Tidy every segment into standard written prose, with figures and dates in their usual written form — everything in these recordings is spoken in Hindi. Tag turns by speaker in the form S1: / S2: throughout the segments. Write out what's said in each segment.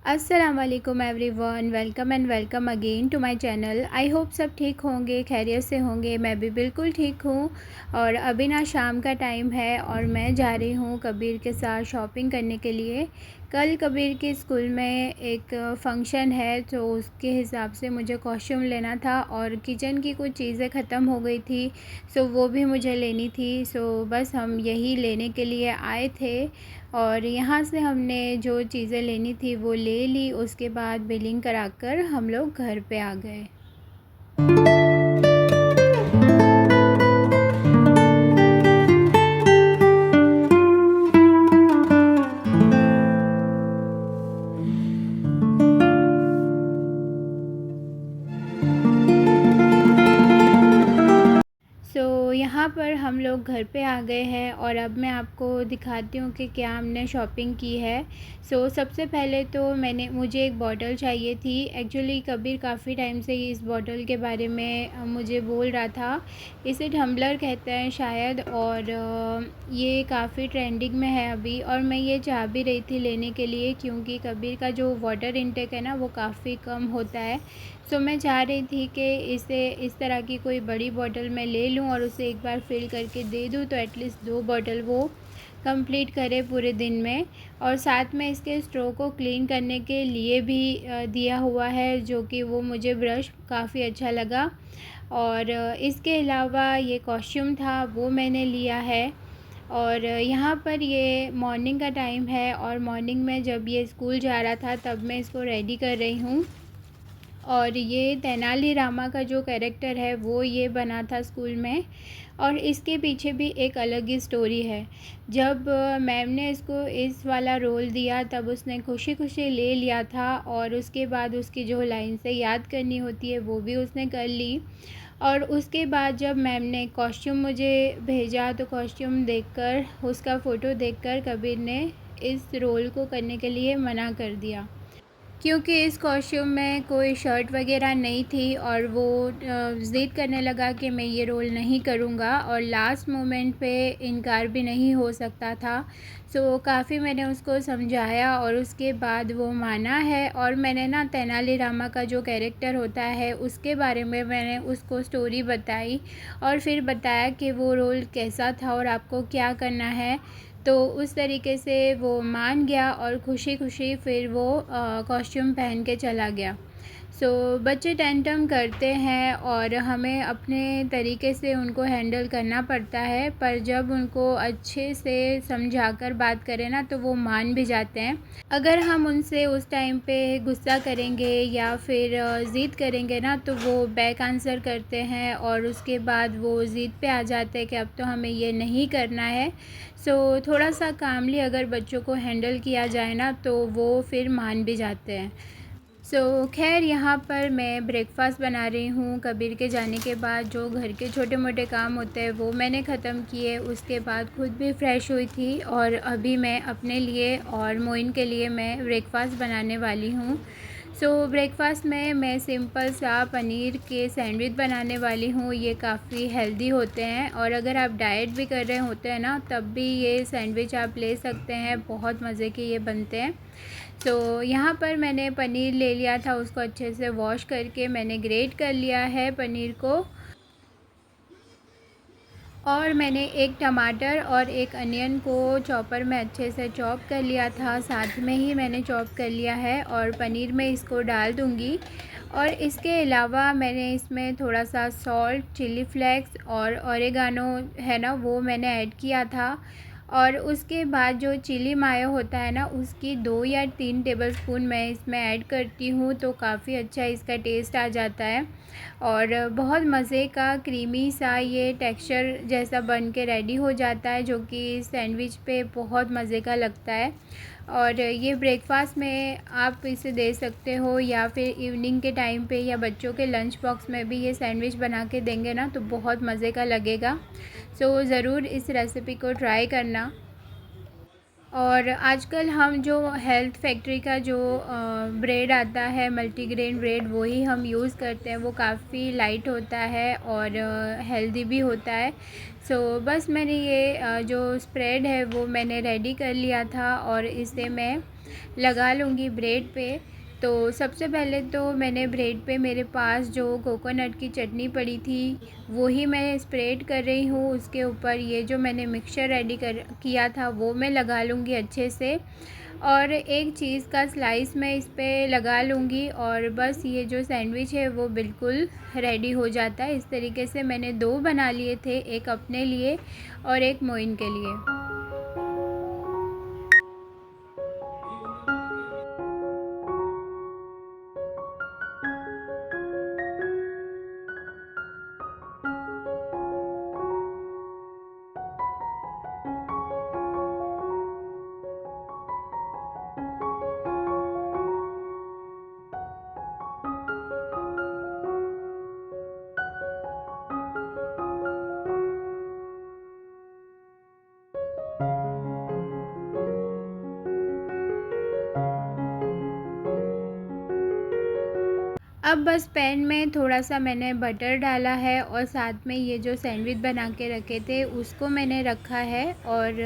S1: अस्सलामुअलैकुम everyone, welcome and welcome again to my channel. I hope सब ठीक होंगे, खैरियत से होंगे। मैं भी बिल्कुल ठीक हूँ। और अभी ना शाम का टाइम है और मैं जा रही हूँ कबीर के साथ शॉपिंग करने के लिए। कल कबीर के स्कूल में एक फ़ंक्शन है, तो उसके हिसाब से मुझे कॉस्ट्यूम लेना था और किचन की कुछ चीज़ें ख़त्म हो गई थी, सो वो भी मुझे लेनी थी। सो बस हम यही लेने के लिए आए थे और यहाँ से हमने जो चीज़ें लेनी थी वो ले ली। उसके बाद बिलिंग कराकर हम लोग घर पे आ गए। यहाँ पर हम लोग घर पे आ गए हैं और अब मैं आपको दिखाती हूँ कि क्या हमने शॉपिंग की है। सबसे पहले तो मुझे एक बॉटल चाहिए थी। एक्चुअली कबीर काफ़ी टाइम से इस बॉटल के बारे में मुझे बोल रहा था। इसे टम्बलर कहते हैं शायद, और ये काफ़ी ट्रेंडिंग में है अभी, और मैं ये चाह भी रही थी लेने के लिए क्योंकि कबीर का जो वाटर इनटेक है ना वो काफ़ी कम होता है। मैं चाह रही थी कि इसे इस तरह की कोई बड़ी बॉटल मैं ले लूँ और उसे एक बार फ़िल करके दे दूँ, तो एटलीस्ट 2 बॉटल वो कंप्लीट करे पूरे दिन में। और साथ में इसके स्ट्रो को क्लीन करने के लिए भी दिया हुआ है, जो कि वो मुझे ब्रश काफ़ी अच्छा लगा। और इसके अलावा ये कॉस्ट्यूम था वो मैंने लिया है। और यहाँ पर ये मॉर्निंग का टाइम है और मॉर्निंग में जब ये स्कूल जा रहा था तब मैं इसको रेडी कर रही हूँ। और ये तेनाली रामा का जो कैरेक्टर है वो ये बना था स्कूल में, और इसके पीछे भी एक अलग ही स्टोरी है। जब मैम ने इसको इस वाला रोल दिया तब उसने खुशी खुशी ले लिया था, और उसके बाद उसकी जो लाइन से याद करनी होती है वो भी उसने कर ली। और उसके बाद जब मैम ने कॉस्ट्यूम मुझे भेजा तो कॉस्ट्यूम देखकर, उसका फ़ोटो देखकर कबीर ने इस रोल को करने के लिए मना कर दिया, क्योंकि इस कॉस्ट्यूम में कोई शर्ट वगैरह नहीं थी और वो ज़िद करने लगा कि मैं ये रोल नहीं करूँगा, और लास्ट मोमेंट पे इनकार भी नहीं हो सकता था। काफ़ी मैंने उसको समझाया और उसके बाद वो माना है। और मैंने ना तेनाली रामा का जो कैरेक्टर होता है उसके बारे में मैंने उसको स्टोरी बताई और फिर बताया कि वो रोल कैसा था और आपको क्या करना है। तो उस तरीके से वो मान गया और खुशी खुशी फिर वो कॉस्ट्यूम पहन के चला गया। बच्चे टेंटम करते हैं और हमें अपने तरीके से उनको हैंडल करना पड़ता है, पर जब उनको अच्छे से समझाकर बात करें ना तो वो मान भी जाते हैं। अगर हम उनसे उस टाइम पे गुस्सा करेंगे या फिर ज़िद करेंगे ना तो वो बैक आंसर करते हैं और उसके बाद वो ज़िद पे आ जाते हैं कि अब तो हमें ये नहीं करना है। थोड़ा सा कामली अगर बच्चों को हैंडल किया जाए ना तो वो फिर मान भी जाते हैं। खैर यहाँ पर मैं ब्रेकफ़ास्ट बना रही हूँ। कबीर के जाने के बाद जो घर के छोटे मोटे काम होते हैं वो मैंने ख़त्म किए। उसके बाद खुद भी फ़्रेश हुई थी और अभी मैं अपने लिए और मोइन के लिए मैं ब्रेकफ़ास्ट बनाने वाली हूँ। ब्रेकफ़ास्ट में मैं सिंपल सा पनीर के सैंडविच बनाने वाली हूँ। ये काफ़ी हेल्दी होते हैं और अगर आप डाइट भी कर रहे होते हैं ना तब भी ये सैंडविच आप ले सकते हैं, बहुत मज़े के ये बनते हैं। यहाँ पर मैंने पनीर ले लिया था, उसको अच्छे से वॉश करके मैंने ग्रेट कर लिया है पनीर को। और मैंने एक टमाटर और एक अनियन को चॉपर में अच्छे से चॉप कर लिया था, साथ में ही मैंने चॉप कर लिया है और पनीर में इसको डाल दूँगी। और इसके अलावा मैंने इसमें थोड़ा सा सॉल्ट, चिली फ्लेक्स और ओरिगानो है ना वो मैंने ऐड किया था। और उसके बाद जो चिली मायो होता है ना उसकी 2 या 3 टेबलस्पून मैं इसमें ऐड करती हूँ, तो काफ़ी अच्छा इसका टेस्ट आ जाता है और बहुत मज़े का क्रीमी सा ये टेक्सचर जैसा बन के रेडी हो जाता है, जो कि सैंडविच पे बहुत मज़े का लगता है। और ये ब्रेकफ़ास्ट में आप इसे दे सकते हो या फिर इवनिंग के टाइम पे या बच्चों के लंच बॉक्स में भी ये सैंडविच बना के देंगे ना तो बहुत मज़े का लगेगा। ज़रूर इस रेसिपी को ट्राई करना। और आजकल हम जो हेल्थ फैक्ट्री का जो ब्रेड आता है मल्टीग्रेन ब्रेड, वही हम यूज़ करते हैं। वो काफ़ी लाइट होता है और हेल्दी भी होता है। सो बस मैंने ये जो स्प्रेड है वो मैंने रेडी कर लिया था और इसे मैं लगा लूँगी ब्रेड पे। तो सबसे पहले तो मैंने ब्रेड पे मेरे पास जो कोकोनट की चटनी पड़ी थी वही मैं स्प्रेड कर रही हूँ। उसके ऊपर ये जो मैंने मिक्सचर रेडी कर किया था वो मैं लगा लूँगी अच्छे से, और एक चीज़ का स्लाइस मैं इस पे लगा लूँगी और बस ये जो सैंडविच है वो बिल्कुल रेडी हो जाता है। इस तरीके से मैंने 2 बना लिए थे, एक अपने लिए और एक मोइन के लिए। अब बस पैन में थोड़ा-सा मैंने बटर डाला है और साथ में ये जो सैंडविच बना के रखे थे उसको मैंने रखा है और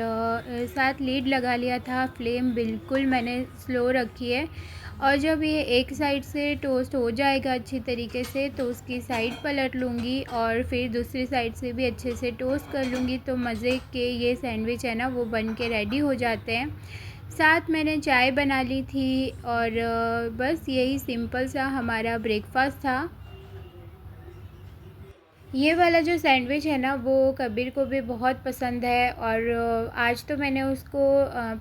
S1: साथ लीड लगा लिया था। फ्लेम बिल्कुल मैंने स्लो रखी है और जब ये एक साइड से टोस्ट हो जाएगा अच्छी तरीके से तो उसकी साइड पलट लूँगी और फिर दूसरी साइड से भी अच्छे से टोस्ट कर लूँगी। तो मज़े के ये सैंडविच है ना वो बन के रेडी हो जाते हैं। साथ मैंने चाय बना ली थी और बस यही सिंपल सा हमारा ब्रेकफास्ट था। ये वाला जो सैंडविच है ना वो कबीर को भी बहुत पसंद है और आज तो मैंने उसको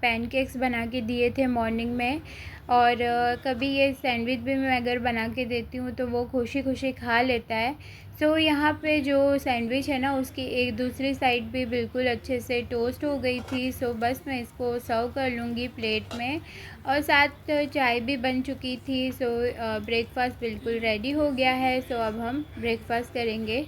S1: पैनकेक्स बना के दिए थे मॉर्निंग में, और कभी ये सैंडविच भी मैं अगर बना के देती हूँ तो वो खुशी खुशी खा लेता है। सो यहाँ पे जो सैंडविच है ना उसकी एक दूसरी साइड भी बिल्कुल अच्छे से टोस्ट हो गई थी। सो बस मैं इसको सर्व कर लूँगी प्लेट में और साथ चाय भी बन चुकी थी। सो ब्रेकफास्ट बिल्कुल रेडी हो गया है। सो अब हम ब्रेकफास्ट करेंगे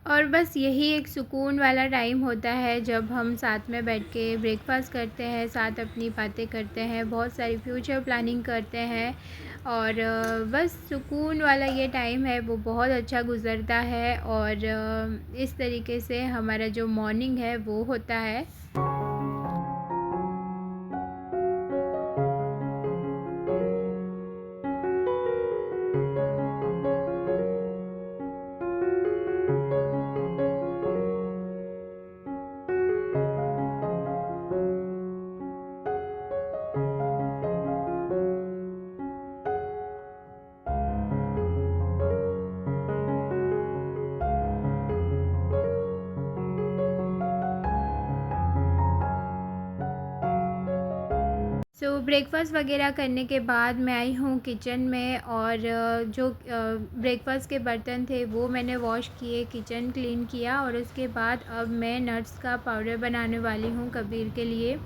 S1: और बस यही एक सुकून वाला टाइम होता है जब हम साथ में बैठ के ब्रेकफास्ट करते हैं, साथ अपनी बातें करते हैं, बहुत सारी फ्यूचर प्लानिंग करते हैं और बस सुकून वाला ये टाइम है वो बहुत अच्छा गुज़रता है और इस तरीके से हमारा जो मॉर्निंग है वो होता है। ब्रेकफ़ास्ट वगैरह करने के बाद मैं आई हूँ किचन में और जो ब्रेकफ़ास्ट के बर्तन थे वो मैंने वॉश किए, किचन क्लीन किया और उसके बाद अब मैं नट्स का पाउडर बनाने वाली हूँ कबीर के लिए।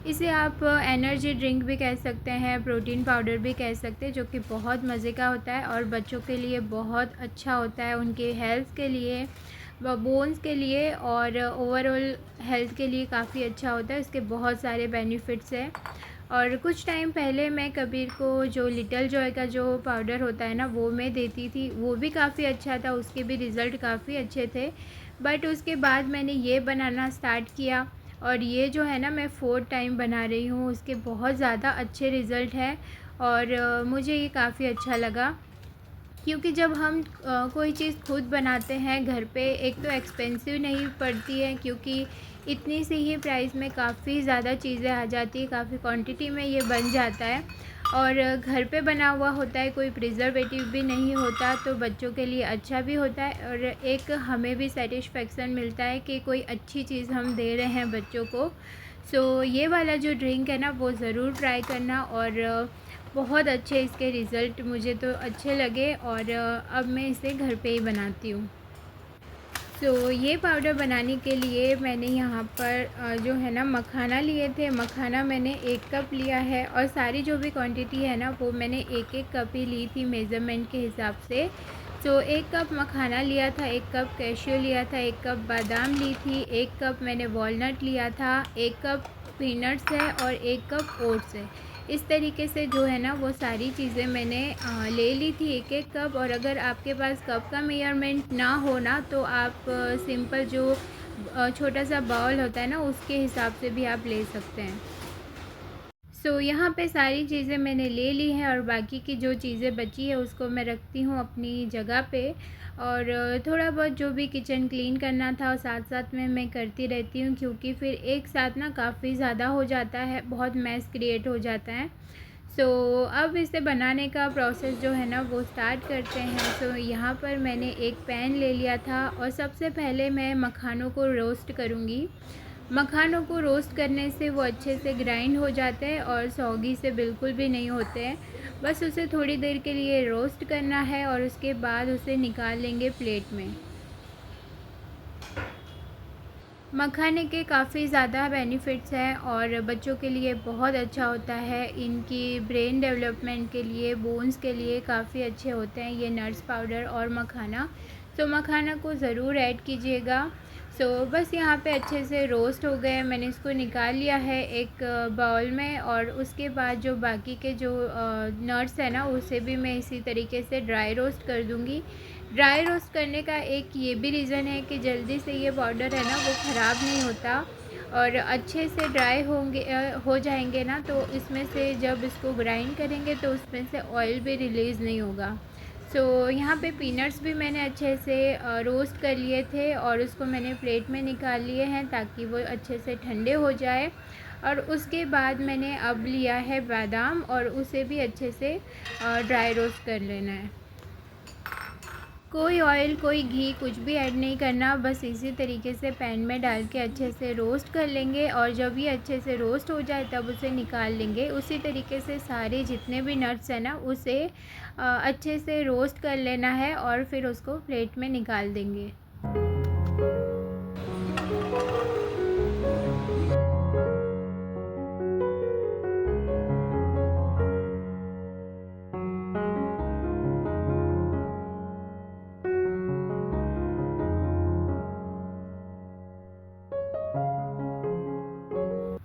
S1: इसे आप एनर्जी ड्रिंक भी कह सकते हैं, प्रोटीन पाउडर भी कह सकते हैं, जो कि बहुत मज़े का होता है और बच्चों के लिए बहुत अच्छा होता है, उनके हेल्थ के लिए, बोन्स के लिए और ओवरऑल हेल्थ के लिए काफ़ी अच्छा होता है। इसके बहुत सारे बेनिफिट्स हैं। और कुछ टाइम पहले मैं कबीर को जो लिटल जॉय का जो पाउडर होता है ना वो मैं देती थी, वो भी काफ़ी अच्छा था, उसके भी रिज़ल्ट काफ़ी अच्छे थे। बट उसके बाद मैंने ये बनाना स्टार्ट किया और ये जो है ना मैं 4th टाइम बना रही हूँ, उसके बहुत ज़्यादा अच्छे रिज़ल्ट हैं और मुझे ये काफ़ी अच्छा लगा। क्योंकि जब हम कोई चीज़ खुद बनाते हैं घर पे, एक तो एक्सपेंसिव नहीं पड़ती है क्योंकि इतनी सी ही प्राइस में काफ़ी ज़्यादा चीज़ें आ जाती है, काफ़ी क्वांटिटी में ये बन जाता है और घर पे बना हुआ होता है, कोई प्रिजर्वेटिव भी नहीं होता, तो बच्चों के लिए अच्छा भी होता है और एक हमें भी सेटिस्फेक्शन मिलता है कि कोई अच्छी चीज़ हम दे रहे हैं बच्चों को। सो ये वाला जो ड्रिंक है ना वो ज़रूर ट्राई करना और बहुत अच्छे इसके रिज़ल्ट मुझे तो अच्छे लगे और अब मैं इसे घर पे ही बनाती हूँ। ये पाउडर बनाने के लिए मैंने यहाँ पर जो है ना मखाना लिए थे। मखाना मैंने 1 कप लिया है और सारी जो भी क्वांटिटी है ना वो मैंने 1-1 कप ही ली थी मेज़रमेंट के हिसाब से। 1 कप मखाना लिया था, 1 कप कैश्यू लिया था, 1 कप बादाम ली थी, 1 कप मैंने वॉलनट लिया था, 1 कप पीनट्स है और 1 कप ओट्स है। इस तरीके से जो है ना वो सारी चीज़ें मैंने ले ली थी 1-1 कप। और अगर आपके पास कप का मेजरमेंट ना हो ना तो आप सिंपल जो छोटा सा बाउल होता है ना उसके हिसाब से भी आप ले सकते हैं। यहाँ पे सारी चीज़ें मैंने ले ली हैं और बाकी की जो चीज़ें बची है उसको मैं रखती हूँ अपनी जगह पे। और थोड़ा बहुत जो भी किचन क्लीन करना था और साथ साथ में मैं करती रहती हूँ, क्योंकि फिर एक साथ ना काफ़ी ज़्यादा हो जाता है, बहुत मैस क्रिएट हो जाता है। अब इसे बनाने का प्रोसेस जो है ना वो स्टार्ट करते हैं। यहाँ पर मैंने एक पैन ले लिया था और सबसे पहले मैं मखानों को रोस्ट करूँगी। मखानों को रोस्ट करने से वो अच्छे से ग्राइंड हो जाते हैं और सौगी से बिल्कुल भी नहीं होते हैं। बस उसे थोड़ी देर के लिए रोस्ट करना है और उसके बाद उसे निकाल लेंगे प्लेट में। मखाने के काफ़ी ज़्यादा बेनिफिट्स हैं और बच्चों के लिए बहुत अच्छा होता है। इनकी ब्रेन डेवलपमेंट के लिए, बोन्स के लिए काफ़ी अच्छे होते हैं ये नट्स पाउडर और मखाना। मखाना को ज़रूर ऐड कीजिएगा। बस यहाँ पे अच्छे से रोस्ट हो गए, मैंने इसको निकाल लिया है एक बाउल में। और उसके बाद जो बाकी के जो नट्स है ना उसे भी मैं इसी तरीके से ड्राई रोस्ट कर दूँगी। ड्राई रोस्ट करने का एक ये भी रीज़न है कि जल्दी से ये पाउडर है ना वो ख़राब नहीं होता और अच्छे से ड्राई हो जाएंगे ना, तो इसमें से जब इसको ग्राइंड करेंगे तो उसमें से ऑयल भी रिलीज़ नहीं होगा। यहाँ पे पीनट्स भी मैंने अच्छे से रोस्ट कर लिए थे और उसको मैंने प्लेट में निकाल लिए हैं ताकि वो अच्छे से ठंडे हो जाए। और उसके बाद मैंने अब लिया है बादाम और उसे भी अच्छे से ड्राई रोस्ट कर लेना है। कोई ऑयल, कोई घी कुछ भी ऐड नहीं करना, बस इसी तरीके से पैन में डाल के अच्छे से रोस्ट कर लेंगे। और जब ये अच्छे से रोस्ट हो जाए तब उसे निकाल लेंगे। उसी तरीके से सारे जितने भी नट्स हैं ना उसे अच्छे से रोस्ट कर लेना है और फिर उसको प्लेट में निकाल देंगे।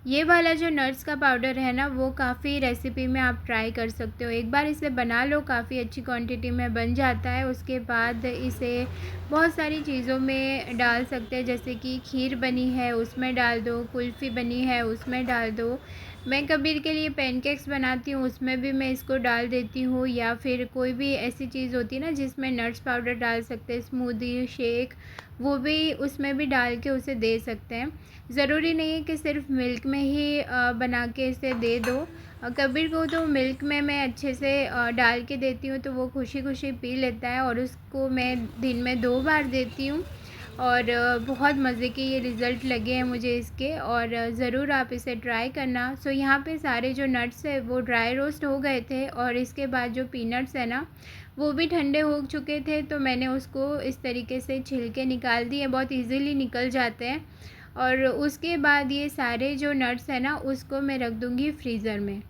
S1: ये वाला जो नट्स का पाउडर है ना वो काफ़ी रेसिपी में आप ट्राई कर सकते हो। एक बार इसे बना लो, काफ़ी अच्छी क्वांटिटी में बन जाता है। उसके बाद इसे बहुत सारी चीज़ों में डाल सकते हैं, जैसे कि खीर बनी है उसमें डाल दो, कुल्फ़ी बनी है उसमें डाल दो। मैं कबीर के लिए पैनकेक्स बनाती हूँ उसमें भी मैं इसको डाल देती हूँ, या फिर कोई भी ऐसी चीज़ होती है ना जिसमें नट्स पाउडर डाल सकते हैं, स्मूदी शेक, वो भी उसमें भी डाल के उसे दे सकते हैं। ज़रूरी नहीं है कि सिर्फ मिल्क में ही बना के इसे दे दो। कबीर को तो मिल्क में मैं अच्छे से डाल के देती हूँ तो वो खुशी खुशी पी लेता है और उसको मैं दिन में 2 बार देती हूँ। और बहुत मज़े के ये रिज़ल्ट लगे हैं मुझे इसके, और ज़रूर आप इसे ट्राई करना। यहाँ पे सारे जो नट्स है वो ड्राई रोस्ट हो गए थे और इसके बाद जो पीनट्स है ना वो भी ठंडे हो चुके थे, तो मैंने उसको इस तरीके से छिलके निकाल दिए, बहुत इजीली निकल जाते हैं। और उसके बाद ये सारे जो नट्स हैं ना उसको मैं रख दूँगी फ्रीज़र में।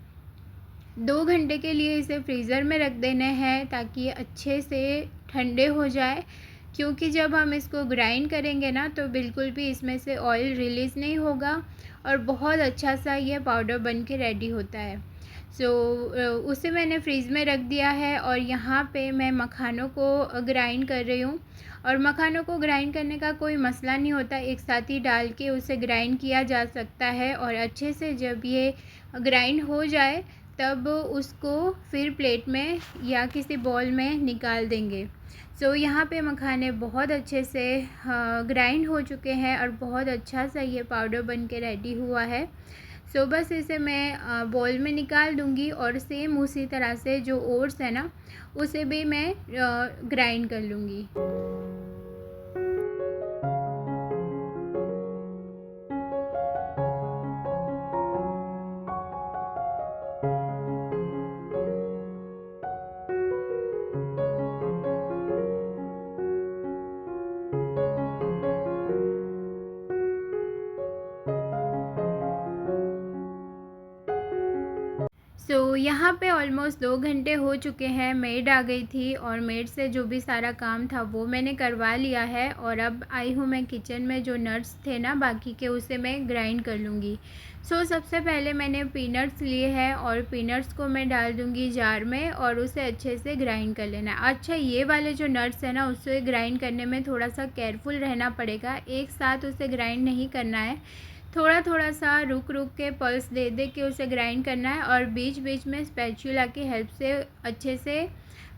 S1: 2 घंटे के लिए इसे फ्रीज़र में रख देने हैं ताकि ये अच्छे से ठंडे हो जाए, क्योंकि जब हम इसको ग्राइंड करेंगे ना तो बिल्कुल भी इसमें से ऑयल रिलीज़ नहीं होगा और बहुत अच्छा सा ये पाउडर बन के रेडी होता है। उसे मैंने फ्रीज़ में रख दिया है और यहाँ पे मैं मखानों को ग्राइंड कर रही हूँ। और मखानों को ग्राइंड करने का कोई मसला नहीं होता, एक साथ ही डाल के उसे ग्राइंड किया जा सकता है। और अच्छे से जब ये ग्राइंड हो जाए तब उसको फिर प्लेट में या किसी बॉल में निकाल देंगे। यहाँ पे मखाने बहुत अच्छे से ग्राइंड हो चुके हैं और बहुत अच्छा सा ये पाउडर बन के रेडी हुआ है। बस इसे मैं बॉल में निकाल दूँगी और सेम उसी तरह से जो ओट्स है ना उसे भी मैं ग्राइंड कर लूँगी। यहाँ पे ऑलमोस्ट 2 घंटे हो चुके हैं। मेड आ गई थी और मेड से जो भी सारा काम था वो मैंने करवा लिया है और अब आई हूँ मैं किचन में। जो नट्स थे ना बाकी के, उसे मैं ग्राइंड कर लूँगी। सबसे पहले मैंने पीनट्स लिए हैं और पीनट्स को मैं डाल दूँगी जार में और उसे अच्छे से ग्राइंड कर लेना है। अच्छा, ये वाले जो नट्स हैं ना, उसे ग्राइंड करने में थोड़ा सा केयरफुल रहना पड़ेगा। एक साथ उसे ग्राइंड नहीं करना है, थोड़ा थोड़ा सा रुक रुक के पल्स दे दे के उसे ग्राइंड करना है और बीच बीच में स्पैचुला की हेल्प से अच्छे से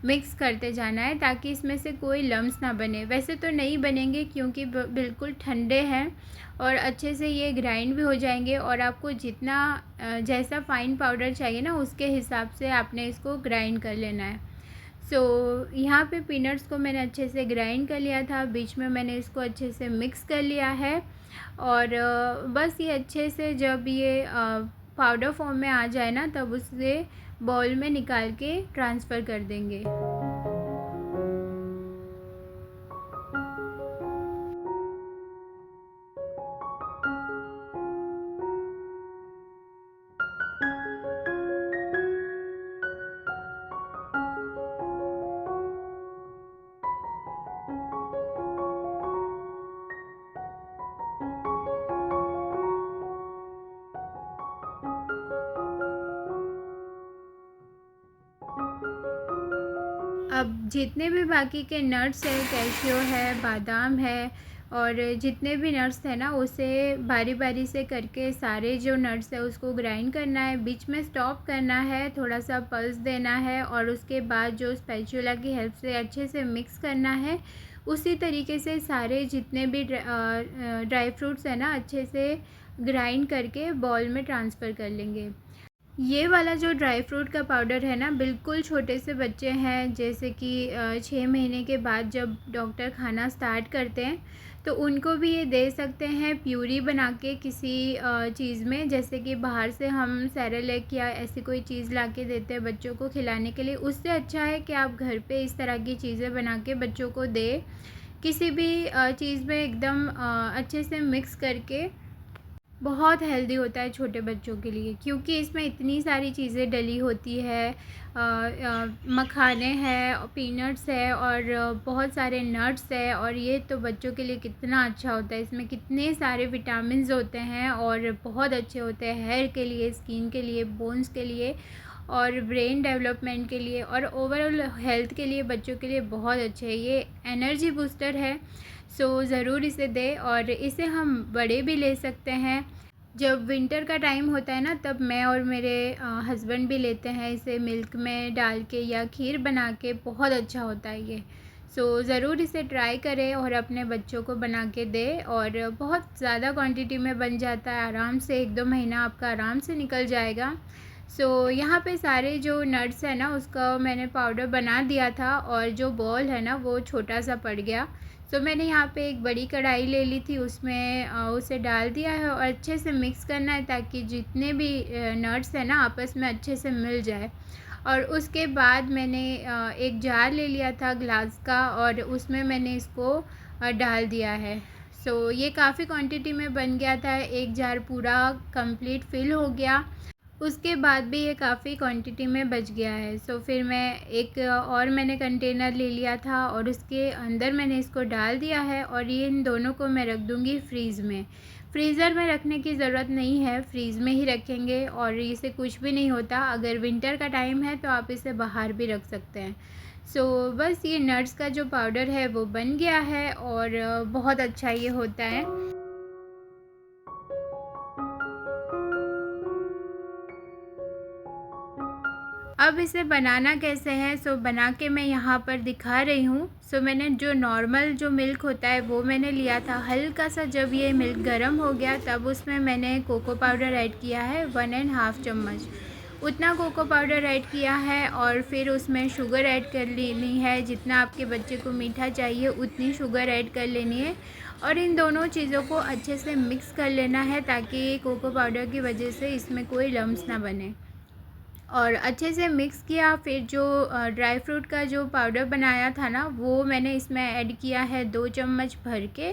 S1: मिक्स करते जाना है ताकि इसमें से कोई लम्स ना बने। वैसे तो नहीं बनेंगे क्योंकि बिल्कुल ठंडे हैं और अच्छे से ये ग्राइंड भी हो जाएंगे और आपको जितना जैसा फ़ाइन पाउडर चाहिए ना उसके हिसाब से आपने इसको ग्राइंड कर लेना है। यहाँ पे पीनट्स को मैंने अच्छे से ग्राइंड कर लिया था, बीच में मैंने इसको अच्छे से मिक्स कर लिया है और बस ये अच्छे से जब ये पाउडर फॉर्म में आ जाए ना तब उसे बाउल में निकाल के ट्रांसफ़र कर देंगे। अब जितने भी बाकी के नट्स हैं, कैशियो है, बादाम है और जितने भी नट्स हैं ना, उसे बारी बारी से करके सारे जो नट्स है उसको ग्राइंड करना है। बीच में स्टॉप करना है, थोड़ा सा पल्स देना है और उसके बाद जो स्पैचुला की हेल्प से अच्छे से मिक्स करना है। उसी तरीके से सारे जितने भी ड्राई फ्रूट्स हैं ना अच्छे से ग्राइंड करके बॉल में ट्रांसफ़र कर लेंगे। ये वाला जो ड्राई फ्रूट का पाउडर है ना, बिल्कुल छोटे से बच्चे हैं जैसे कि 6 महीने के बाद जब डॉक्टर खाना स्टार्ट करते हैं तो उनको भी ये दे सकते हैं प्यूरी बना के किसी चीज़ में। जैसे कि बाहर से हम सेरेलैक या ऐसी कोई चीज़ ला के देते हैं बच्चों को खिलाने के लिए, उससे अच्छा है कि आप घर पे इस तरह की चीज़ें बना के बच्चों को दें। किसी भी चीज़ में एकदम अच्छे से मिक्स करके। बहुत हेल्दी होता है छोटे बच्चों के लिए क्योंकि इसमें इतनी सारी चीज़ें डली होती है। मखाने हैं, पीनट्स है और बहुत सारे नट्स है और ये तो बच्चों के लिए कितना अच्छा होता है। इसमें कितने सारे विटामिन्स होते हैं और बहुत अच्छे होते हैं हेयर के लिए, स्किन के लिए, बोन्स के लिए और ब्रेन डेवलपमेंट के लिए और ओवरऑल हेल्थ के लिए बच्चों के लिए बहुत अच्छे है। ये एनर्जी बूस्टर है, ज़रूर इसे दें और इसे हम बड़े भी ले सकते हैं। जब विंटर का टाइम होता है ना तब मैं और मेरे हस्बैंड भी लेते हैं इसे मिल्क में डाल के या खीर बना के। बहुत अच्छा होता है ये। ज़रूर इसे ट्राई करें और अपने बच्चों को बना के दें और बहुत ज़्यादा क्वांटिटी में बन जाता है। आराम से 1-2 महीना आपका आराम से निकल जाएगा। यहाँ पे सारे जो नट्स है ना उसका मैंने पाउडर बना दिया था और जो बॉल है ना वो छोटा सा पड़ गया। मैंने यहाँ पे एक बड़ी कढ़ाई ले ली थी, उसमें उसे डाल दिया है और अच्छे से मिक्स करना है ताकि जितने भी नट्स हैं ना आपस में अच्छे से मिल जाए। और उसके बाद मैंने एक जार ले लिया था ग्लास का और उसमें मैंने इसको डाल दिया है। ये काफ़ी क्वांटिटी में बन गया था, एक जार पूरा कंप्लीट फिल हो गया। उसके बाद भी ये काफ़ी क्वांटिटी में बच गया है। फिर मैं एक और मैंने कंटेनर ले लिया था और उसके अंदर मैंने इसको डाल दिया है और ये इन दोनों को मैं रख दूँगी फ्रीज़ में। फ्रीज़र में रखने की ज़रूरत नहीं है, फ्रीज़ में ही रखेंगे और इसे कुछ भी नहीं होता। अगर विंटर का टाइम है तो आप इसे बाहर भी रख सकते हैं। बस ये नट्स का जो पाउडर है वो बन गया है और बहुत अच्छा ये होता है। अब इसे बनाना कैसे है, बना के मैं यहाँ पर दिखा रही हूँ। मैंने जो नॉर्मल जो मिल्क होता है वो मैंने लिया था। हल्का सा जब ये मिल्क गर्म हो गया तब उसमें मैंने कोको पाउडर ऐड किया है 1.5 चम्मच। उतना कोको पाउडर ऐड किया है और फिर उसमें शुगर ऐड कर लेनी है। जितना आपके बच्चे को मीठा चाहिए उतनी शुगर ऐड कर लेनी है और इन दोनों चीज़ों को अच्छे से मिक्स कर लेना है ताकि कोको पाउडर की वजह से इसमें कोई लम्स ना बने। और अच्छे से मिक्स किया। फिर जो ड्राई फ्रूट का जो पाउडर बनाया था ना वो मैंने इसमें ऐड किया है 2 चम्मच भर के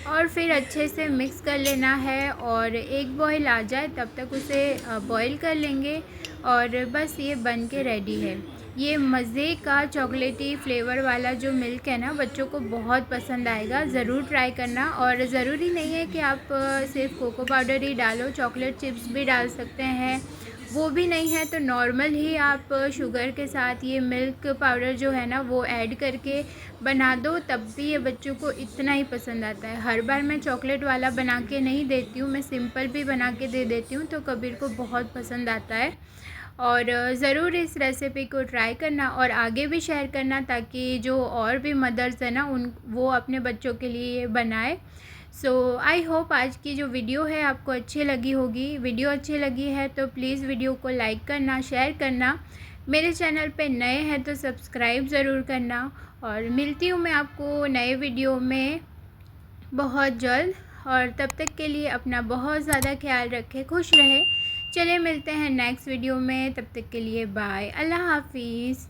S1: और फिर अच्छे से मिक्स कर लेना है और एक बॉईल आ जाए तब तक उसे बॉईल कर लेंगे। और बस ये बन के रेडी है। ये मज़े का चॉकलेटी फ्लेवर वाला जो मिल्क है ना, बच्चों को बहुत पसंद आएगा। ज़रूर ट्राई करना। और ज़रूरी नहीं है कि आप सिर्फ कोको पाउडर ही डालो, चॉकलेट चिप्स भी डाल सकते हैं। वो भी नहीं है तो नॉर्मल ही आप शुगर के साथ ये मिल्क पाउडर जो है ना वो ऐड करके बना दो, तब भी ये बच्चों को इतना ही पसंद आता है। हर बार मैं चॉकलेट वाला बना के नहीं देती हूँ, मैं सिंपल भी बना के दे देती हूँ, तो कबीर को बहुत पसंद आता है। और ज़रूर इस रेसिपी को ट्राई करना और आगे भी शेयर करना, ताकि जो और भी मदर्स हैं ना वो अपने बच्चों के लिए ये बनाए। सो आई होप आज की जो वीडियो है आपको अच्छी लगी होगी। वीडियो अच्छी लगी है तो प्लीज़ वीडियो को लाइक करना, शेयर करना। मेरे चैनल पे नए हैं तो सब्सक्राइब ज़रूर करना। और मिलती हूँ मैं आपको नए वीडियो में बहुत जल्द। और तब तक के लिए अपना बहुत ज़्यादा ख्याल रखें, खुश रहें। चलिए मिलते हैं नेक्स्ट वीडियो में, तब तक के लिए बाय, अल्लाह हाफिज़।